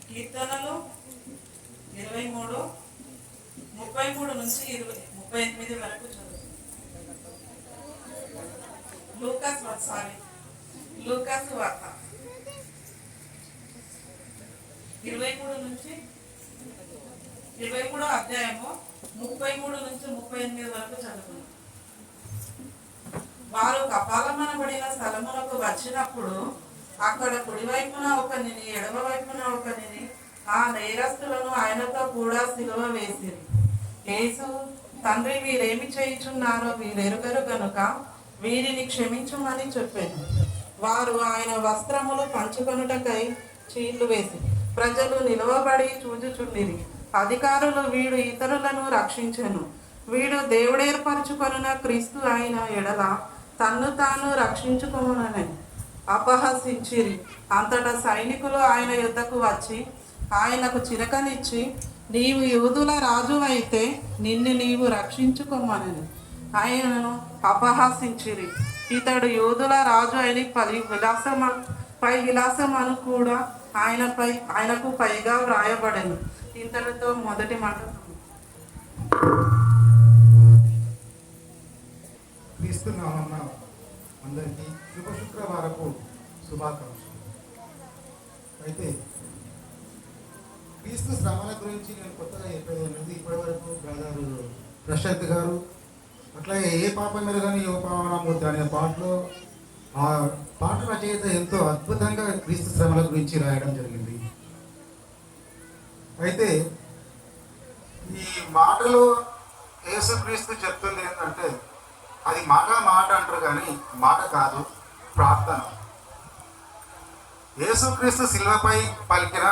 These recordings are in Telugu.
కీర్తనలు 23, 33 నుంచి 38 వరకు చదువుతుంది. లూకాసు వార్త 23 అధ్యాయము 33 నుంచి 38 వరకు చదువుతుంది. వారు కపాలమనబడిన స్థలములకు వచ్చినప్పుడు అక్కడ కుడివైపున ఒకనిని ఎడమ వైపున ఒకనిని ఆ నేరస్తులను ఆయనతో కూడా సిలువ వేసిరి. యేసు, తండ్రి, వీరేమి చేయుచున్నారో వీరెరుగరు గనుక వీరిని క్షమించుమని చెప్పాను. వారు ఆయన వస్త్రములు పంచుకొనుటకై చీళ్లు వేసి ప్రజలు నిలవబడి చూచుచుండిరి. అధికారులు, వీడు ఇతరులను రక్షించెను, వీడు దేవుడేర్పరచుకొనున్న క్రీస్తు అయిన ఎడల తన్ను తాను రక్షించుకొనునని అపహసించిరి. అంతటా సైనికులు ఆయన యుద్ధకు వచ్చి ఆయనకు చిరకనిచ్చి, నీవు యూదుల రాజు అయితే నిన్ను నీవు రక్షించుకోమని ఆయనను అపహసించిరి. ఇతడు యూదుల రాజు అని పై విలాసమను కూడా ఆయనకు పైగా వ్రాయబడెను. ఇంతటితో మొదటి మాట. క్రీస్తు నామమున అందరికీ శుభ శుక్రవారపు శుభాకాంక్షలు. అయితే క్రీస్తు శ్రమల గురించి నేను కొత్తగా చెప్పేది అనేది, ఇప్పటివరకు బ్రదర్ ప్రశాంత్ గారు అట్లాగే ఏ పాప మెరుగని యువ పావనమూర్తి అనే పాటలో ఆ పాట రచయిత ఎంతో అద్భుతంగా క్రీస్తు శ్రమల గురించి రాయడం జరిగింది. అయితే ఈ మాటలో యేసుక్రీస్తు చెప్తుంది ఏంటంటే, అది మాట అంటారు కానీ మాట కాదు, ప్రార్థన. యేసుక్రీస్తు శిలువపై పలికిన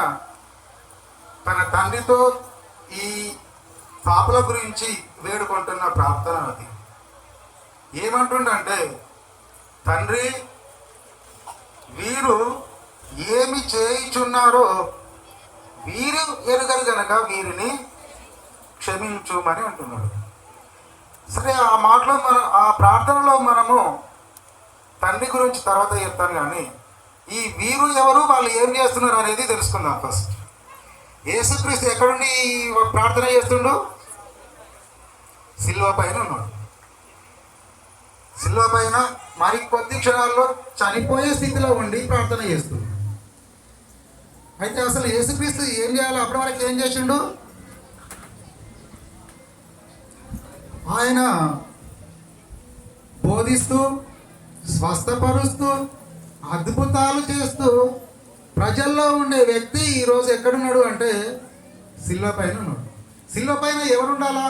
తన తండ్రితో ఈ పాపల గురించి వేడుకుంటున్న ప్రార్థన అది. ఏమంటుండంటే, తండ్రి, వీరు ఏమి చేయుచున్నారో వీరు ఎరుగరు గనక వీరిని క్షమించుమని అంటున్నాడు. సరే, ఆ మాటలో ఆ ప్రార్థనలో మనము తండ్రి గురించి తర్వాత చెప్తాను, కానీ ఈ వీరు ఎవరు, వాళ్ళు ఏం చేస్తున్నారు అనేది తెలుసుకుందాం. ఫస్ట్ యేసుక్రీస్తు ఎక్కడుండి ప్రార్థన చేస్తుండు? సిలువ పైన ఉన్నాడు. సిలువ పైన మరి కొద్ది క్షణాల్లో చనిపోయే స్థితిలో ఉండి ప్రార్థన చేస్తుంది. అయితే అసలు యేసుక్రీస్తు ఏం చేయాలో అప్పటి వరకు ఏం చేసిండు? ఆయన బోధిస్తూ, స్వస్థపరుస్తూ, అద్భుతాలు చేస్తూ ప్రజల్లో ఉండే వ్యక్తి ఈరోజు ఎక్కడున్నాడు అంటే శిలువ పైన ఉన్నాడు. శిలువ పైన ఎవరు ఉండాలా?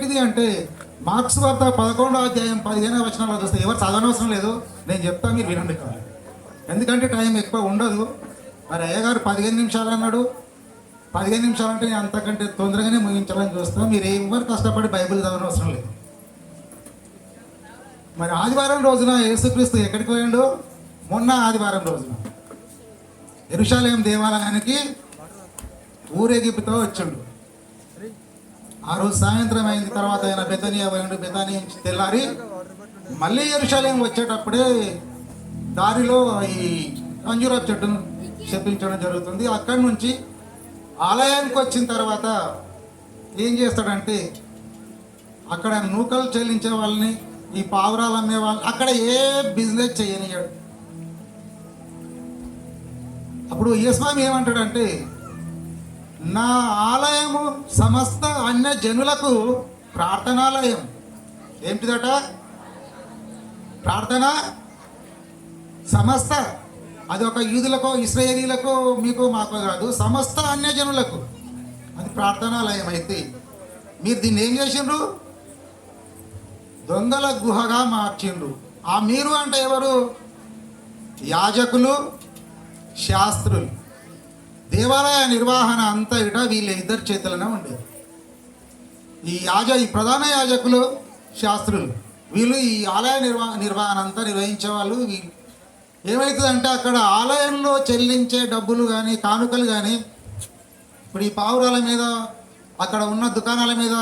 ఇది అంటే మార్క్స్ వార్త 11వ అధ్యాయం 15వ వచనాల్లో చూస్తే ఎవరు చదవనవసరం లేదు, నేను చెప్తా, మీరు వినండి కావాలి. ఎందుకంటే టైం ఎక్కువ ఉండదు. మరి అయ్యగారు 15 నిమిషాలు అన్నాడు. 15 నిమిషాలు అంటే నేను అంతకంటే తొందరగానే ముగించాలని చూస్తాను. మీరు ఎవరు కష్టపడి బైబిల్ చదవనవసరం లేదు. మరి ఆదివారం రోజున యేసుక్రీస్తు ఎక్కడికి పోయాడు? మొన్న ఆదివారం రోజున యెరూషలేము దేవాలయానికి ఊరేగింపుతో వచ్చాడు. ఆ రోజు సాయంత్రం అయిన తర్వాత ఆయన బెతనియా పోయాడు. బెతనియా నుంచి తెల్లారి మళ్ళీ యెరూషలేము వచ్చేటప్పుడే దారిలో ఈ అంజూర చెట్టును శపించడం జరుగుతుంది. అక్కడి నుంచి ఆలయానికి వచ్చిన తర్వాత ఏం చేస్తాడంటే అక్కడ నూకలు చెల్లించే వాళ్ళని, ఈ పావురాలు అమ్మే వాళ్ళని అక్కడ ఏ బిజినెస్ చేయనియాడు. అప్పుడు యేసుస్వామి ఏమంటాడంటే, నా ఆలయము సమస్త అన్య జనులకు ప్రార్థనాలయం. ఏంటిదట? ప్రార్థన సమస్త, అది ఒక యూదులకు, ఇశ్రాయేలీలకు, మీకు మాకు కాదు, సమస్త అన్యజనులకు అది ప్రార్థనాలయం. అయితే మీరు దీన్ని ఏం చేసిండ్రు? దొంగల గుహగా మార్చిండ్రు. ఆ మీరు అంటే ఎవరు? యాజకులు, శాస్త్రులు. దేవాలయ నిర్వహణ అంతా ఇట వీళ్ళ ఇద్దరు చేతులనే ఉండేది. ఈ ప్రధాన యాజకులు, శాస్త్రులు, వీళ్ళు ఈ ఆలయ నిర్వహణ అంతా నిర్వహించే వాళ్ళు. ఏమవుతుందంటే అక్కడ ఆలయంలో చెల్లించే డబ్బులు కానీ, కానుకలు కానీ, ఇప్పుడు ఈ పావురాల మీద, అక్కడ ఉన్న దుకాణాల మీద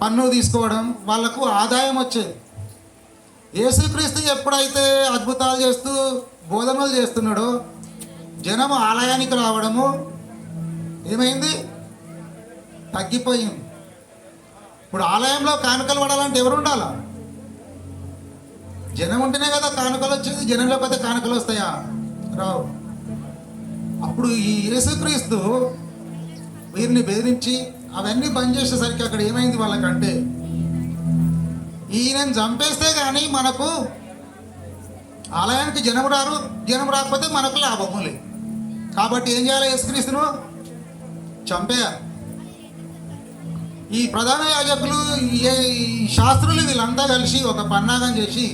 పన్ను తీసుకోవడం, వాళ్ళకు ఆదాయం వచ్చేది. యేసుక్రీస్తు ఎప్పుడైతే అద్భుతాలు చేస్తూ బోధనలు చేస్తున్నాడో జనము ఆలయానికి రావడము ఏమైంది? తగ్గిపోయింది. ఇప్పుడు ఆలయంలో కానుకలు పడాలంటే ఎవరు ఉండాలా? జనం ఉంటేనే కదా కానుకలు వచ్చేది. జనం లేకపోతే కానుకలు వస్తాయా? రావు. అప్పుడు ఈ యేసుక్రీస్తు వీరిని బెదిరించి అవన్నీ బంద్ చేసేసరికి అక్కడ ఏమైంది వాళ్ళకంటే, ఈయనని చంపేస్తే కానీ మనకు ఆలయానికి జనం రారు, జనం రాకపోతే మనకు లాభము లేదు. కాబట్టి ఏం చేయాలి? యేసుక్రీస్తును చంపేయాలి. ఈ ప్రధాన యాజకులు, ఈ శాస్త్రులు వీళ్ళంతా కలిసి ఒక పన్నాగం చేసి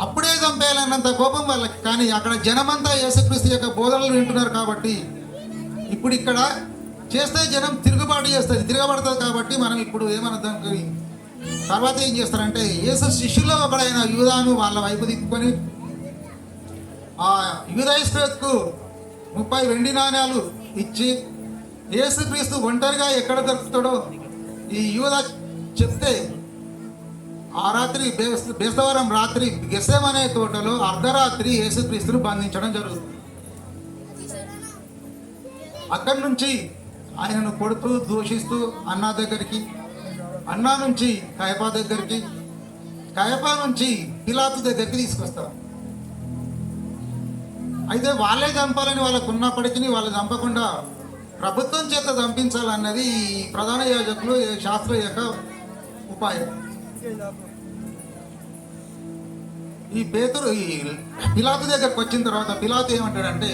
అప్పుడే చంపేయాలన్నంత కోపం వాళ్ళకి. కానీ అక్కడ జనమంతా యేసుక్రీస్తు యొక్క బోధనలు వింటున్నారు కాబట్టి ఇప్పుడు ఇక్కడ చేస్తే జనం తిరుగుబాటు చేస్తుంది, తిరగబడుతుంది. కాబట్టి మనం ఇప్పుడు ఏమన్నా తర్వాత ఏం చేస్తారంటే, యేసు శిష్యుల్లో ఒకడైన యూదాను వాళ్ళ వైపు తిప్పుకొని ఆ యూదా ఇస్కరియోతుకు 30 వెండి నాణ్యాలు ఇచ్చి, యేసుక్రీస్తు ఒంటరిగా ఎక్కడ దొరుకుతాడో ఈ యూదా చెప్తే, ఆ రాత్రి బేస్తవారం రాత్రి గెత్సేమనే తోటలో అర్ధరాత్రి యేసుక్రీస్తును బంధించడం జరుగుతుంది. అక్కడి నుంచి ఆయనను కొడుతూ దూషిస్తూ అన్నా దగ్గరికి, అన్నా నుంచి కయపా దగ్గరికి, కయపా నుంచి పిలాతు దగ్గరికి తీసుకొస్తారు. అయితే వాళ్ళే చంపాలని వాళ్ళకు ఉన్నప్పటికీ వాళ్ళు చంపకుండా ప్రభుత్వం చేత చంపించాలన్నది ఈ ప్రధాన యాజకులు, శాస్త్రుల యొక్క ఉపాయం. ఈ పిలాతు దగ్గరకు వచ్చిన తర్వాత పిలాతు ఏమంటాడంటే,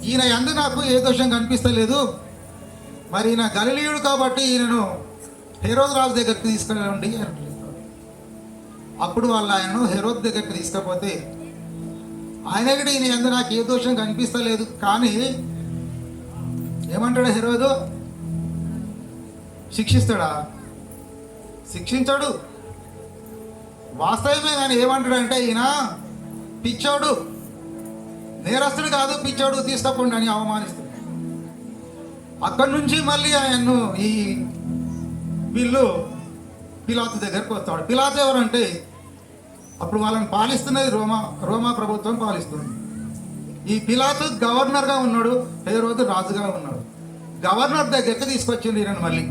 ఈయన యందు నాకు ఏ దోషం కనిపిస్తలేదు, మరి ఈయన గలిలీయుడు కాబట్టి ఈయనను హెరోద్ రాజు దగ్గరికి తీసుకెళ్ళండి అని. అప్పుడు వాళ్ళు ఆయనను హెరోద్ దగ్గరికి తీసుకపోతే, ఆయన కూడా ఈయన యందు నాకు ఏ దోషం కనిపిస్తలేదు, కానీ ఏమంటాడు హెరోదు? శిక్షిస్తాడా? శిక్షించాడు. వాస్తవమే. కానీ ఏమంటాడంటే, ఈయన పిచ్చోడు, నేరస్తుడు కాదు, పిచ్చోడు, తీసుకోకుండా అని అవమానిస్తాడు. అక్కడి నుంచి మళ్ళీ ఆయన్ను వీళ్ళు పిలాతు దగ్గరకు వస్తాడు. పిలాతు ఎవరంటే అప్పుడు వాళ్ళని పాలిస్తున్నది రోమా ప్రభుత్వం పాలిస్తుంది. ఈ పిలాతు గవర్నర్గా ఉన్నాడు, హేరోదు రాజుగా ఉన్నాడు. గవర్నర్ దగ్గరికి తీసుకొచ్చింది ఈయన. మళ్ళీ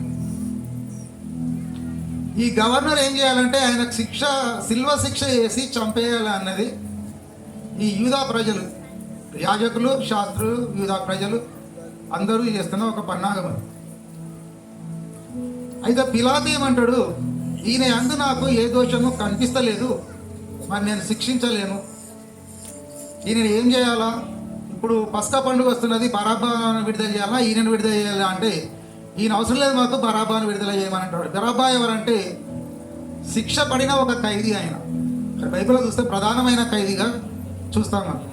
ఈ గవర్నర్ ఏం చేయాలంటే ఆయనకు శిల్వ శిక్ష వేసి చంపేయాలి అన్నది ఈ యూదా ప్రజలు, యాజకులు, శాస్త్రులు, యూదా ప్రజలు అందరూ చేస్తున్న ఒక పన్నాగం. అయితే పిలాతు ఏమంటాడు, ఈయన యందు నాకు ఏ దోషము కనిపిస్తలేదు, మరి నేను శిక్షించలేను. ఈయన ఏం చేయాలా? ఇప్పుడు పస్కా పండుగ వస్తున్నది, బరాబాను విడుదల చేయాలా, ఈయనను విడుదల చేయాలా అంటే ఈయన అవసరం లేదు, మాకు బరాబాను విడుదల చేయమని అంటాడు. బరాబా ఎవరంటే శిక్ష పడిన ఒక ఖైదీ. ఆయన బైబిల్లో చూస్తే ప్రధానమైన ఖైదీగా చూస్తాం మనం.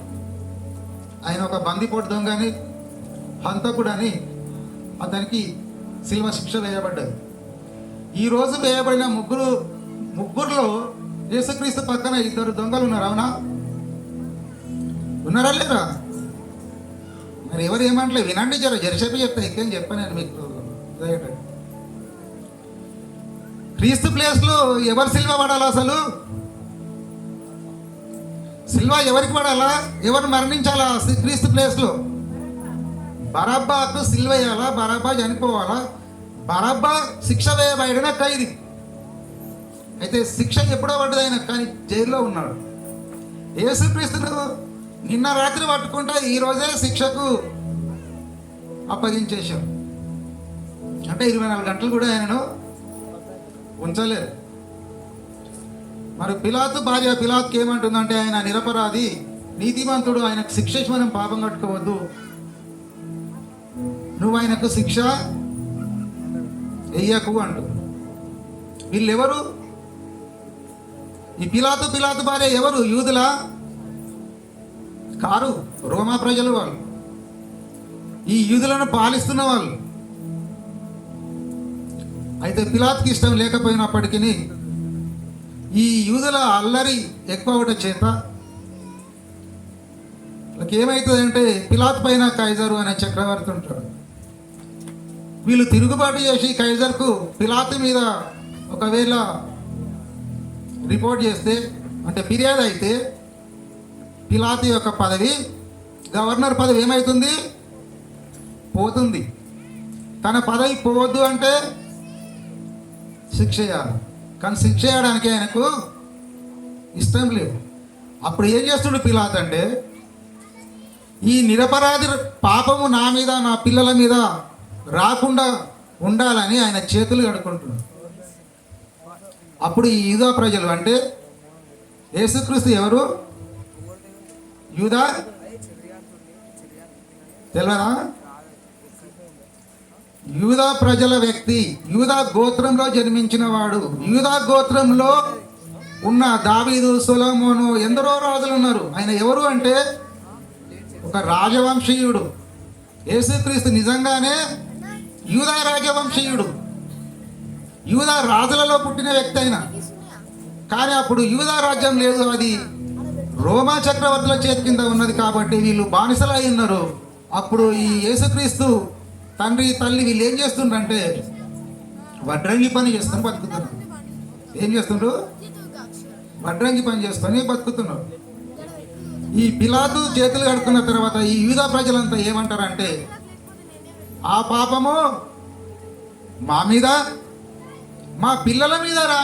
ఆయన ఒక బందిపోటు దొంగని, హంతకుడని అతనికి శిల్వ శిక్ష వేయబడ్డది. ఈరోజు వేయబడిన ముగ్గురులో యేసుక్రీస్తు పక్కన 2 దొంగలు ఉన్నారు. అవునా? ఉన్నారా లేరా? మరి ఎవరు ఏమంటలే, వినండి, జరిసేపు చెప్తా, ఇంకేం చెప్పాను నేను మీకు. క్రీస్తు ప్లేస్లో ఎవరు సిల్వ పడాలా? అసలు సిల్వ ఎవరికి పడాలా? ఎవరు మరణించాలా క్రీస్తు ప్లేస్లో? బరబ్బాకు సిల్వ వేయాలా? బరబ్బా చనిపోవాలా? బరబ్బా శిక్ష వేయబడిన ఖైదీ. అయితే శిక్ష ఎప్పుడో పడ్డది ఆయన, కానీ జైల్లో ఉన్నాడు. యేసుక్రీస్తును నిన్న రాత్రి పట్టుకుంటే ఈరోజే శిక్షకు అప్పగించేశాం. అంటే 24 గంటలు కూడా ఆయనను ఉంచలేదు. మరి పిలాతు భార్య పిలాతుకి ఏమంటుందంటే, ఆయన నిరపరాధి, నీతిమంతుడు, ఆయనకు శిక్ష ఇచ్చి మనం పాపం కట్టుకోవద్దు, నువ్వు ఆయనకు శిక్ష వెయ్యకు అంటు. వీళ్ళెవరు? ఈ పిలాతు భార్య ఎవరు? యూదులా? కారు, రోమా ప్రజలు వాళ్ళు, ఈ యూదులను పాలిస్తున్న వాళ్ళు. అయితే పిలాతుకి ఇష్టం లేకపోయినప్పటికీ ఈ యూదుల అల్లరి ఎక్కువ అవడం చేత ఏమవుతుందంటే, పిలాతు పైన కైజరు అనే చక్రవర్తి ఉంటాడు. వీళ్ళు తిరుగుబాటు చేసి కైజర్కు పిలాతు మీద ఒకవేళ రిపోర్ట్ చేస్తే, అంటే ఫిర్యాదు అయితే, పిలాతు యొక్క పదవి, గవర్నర్ పదవి ఏమవుతుంది? పోతుంది. తన పదవి పోవద్దు అంటే శిక్ష చేయాలి, కానీ శిక్ష చేయడానికి ఆయనకు ఇష్టం లేదు. అప్పుడు ఏం చేస్తుడు పిలాతు అంటే, ఈ నిరపరాధి పాపము నా మీద, నా పిల్లల మీద రాకుండా ఉండాలని ఆయన చేతులు కడుక్కుంటున్నాడు. అప్పుడు ఈ యూదా ప్రజలు, అంటే యేసుక్రీస్తు ఎవరు? యూదా తెలియదా? యూదా ప్రజల వ్యక్తి, యూదా గోత్రంలో జన్మించిన వాడు. యూదా గోత్రంలో ఉన్న దావీదు, సొలొమోను, ఎందరో రాజులు ఉన్నారు. ఆయన ఎవరు అంటే ఒక రాజవంశీయుడు. యేసుక్రీస్తు నిజంగానే యూదా రాజవంశీయుడు, యూదా రాజులలో పుట్టిన వ్యక్తి అయినా. కానీ అప్పుడు యూదా రాజ్యం లేదు, అది రోమా చక్రవర్తుల చేతి కింద ఉన్నది. కాబట్టి వీళ్ళు బానిసలై ఉన్నారు. అప్పుడు ఈ యేసుక్రీస్తు తండ్రి, తల్లి వీళ్ళు ఏం చేస్తుండ్రంటే వడ్రంగి పని చేసుకొని బతుకుతున్నారు. ఏం చేస్తుండ్రు? వడ్రంగి పని చేసుకొని బతుకుతున్నారు. ఈ పిలాతు చేతులు కడుక్కున్న తర్వాత ఈ యూదా ప్రజలంతా ఏమంటారంటే, ఆ పాపము మా మీద, మా పిల్లల మీద రా